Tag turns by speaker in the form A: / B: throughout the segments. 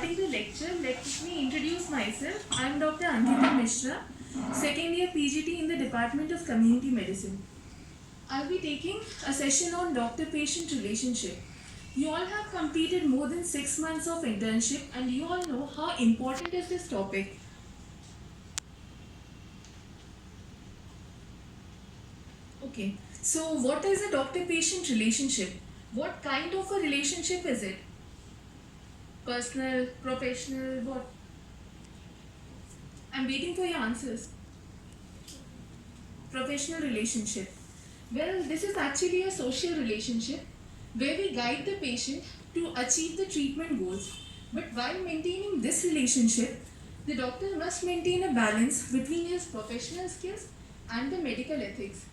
A: starting the lecture, let me introduce myself. I am Dr. Ankita Mishra, second year PGT in the Department of Community Medicine. I'll be taking a session on doctor-patient relationship. You all have completed more than 6 months of internship and you all know how important is this topic. Okay, so what is a doctor-patient relationship? What kind of a relationship is it? Personal, professional, what? I'm waiting for your answers. Professional relationship. Well, this is actually a social relationship where we guide the patient to achieve the treatment goals. But while maintaining this relationship, the doctor must maintain a balance between his professional skills and the medical ethics.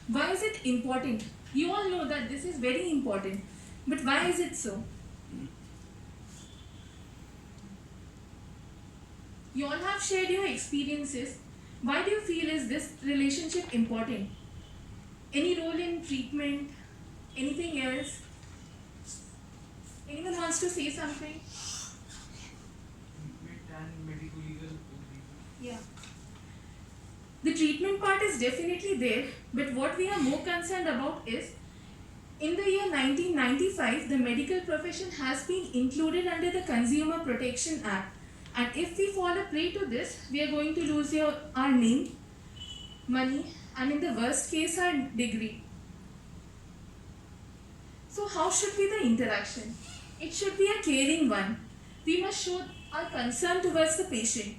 A: Why is it important? You all know that this is very important. But why is it so? You all have shared your experiences. Why do you feel is this relationship important? Any role in treatment? Anything else? Anyone wants to say something?
B: Treatment and medical legal.
A: Yeah. The treatment part is definitely there, but what we are more concerned about is in the year 1995, the medical profession has been included under the Consumer Protection Act. And if we fall a prey to this, we are going to lose our name, money, and in the worst case, our degree. So how should be the interaction? It should be a caring one. We must show our concern towards the patient.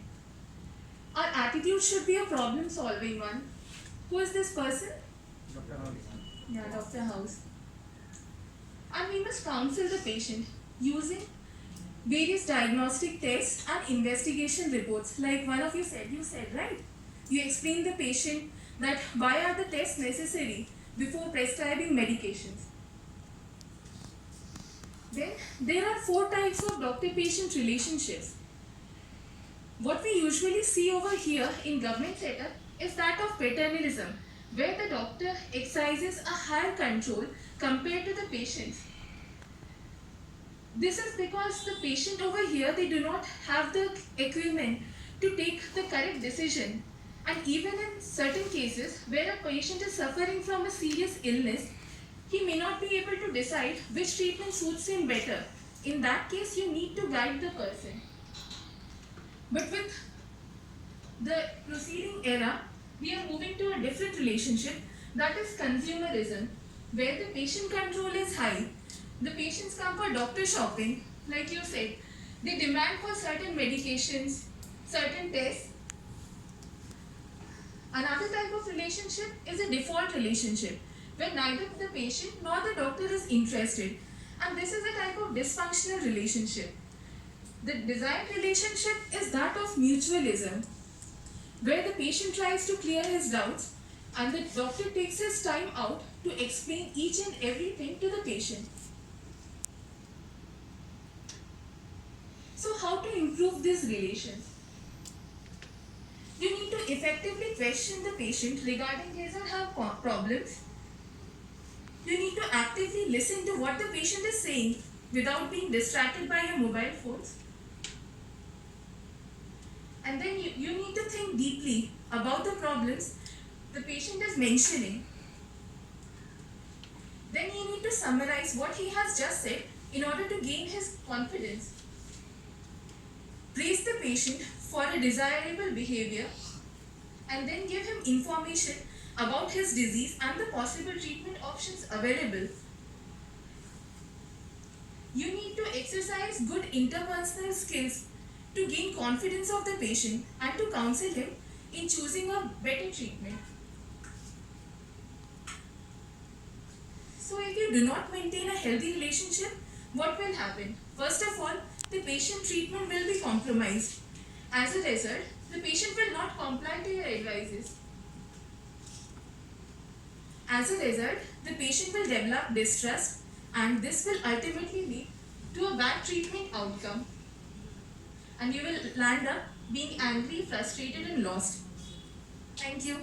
A: Our attitude should be a problem-solving one. Who is this person?
B: Dr. House.
A: Yeah, Dr. House. And we must counsel the patient using various diagnostic tests and investigation reports. Like one of you said, right? You explained the patient that why are the tests necessary before prescribing medications. Then there are 4 types of doctor-patient relationships. What we usually see over here in government setup is that of paternalism, where the doctor exercises a higher control compared to the patients. This is because the patient over here, they do not have the equipment to take the correct decision. And even in certain cases where a patient is suffering from a serious illness, he may not be able to decide which treatment suits him better. In that case, you need to guide the person. But with the proceeding era, we are moving to a different relationship, that is consumerism, where the patient control is high. The patients come for doctor shopping, like you said. They demand for certain medications, certain tests. Another type of relationship is a default relationship, where neither the patient nor the doctor is interested. And this is a type of dysfunctional relationship. The desired relationship is that of mutualism, where the patient tries to clear his doubts and the doctor takes his time out to explain each and everything to the patient. So how to improve these relations? You need to effectively question the patient regarding his or her problems. You need to actively listen to what the patient is saying without being distracted by your mobile phones. And then you need to think deeply about the problems the patient is mentioning. Then you need to summarize what he has just said in order to gain his confidence. Praise the patient for a desirable behavior and then give him information about his disease and the possible treatment options available. You need to exercise good interpersonal skills to gain confidence of the patient and to counsel him in choosing a better treatment. So if you do not maintain a healthy relationship, what will happen? First of all, the patient treatment will be compromised. As a result, the patient will not comply to your advices. As a result, the patient will develop distrust and this will ultimately lead to a bad treatment outcome. And you will land up being angry, frustrated and lost. Thank you.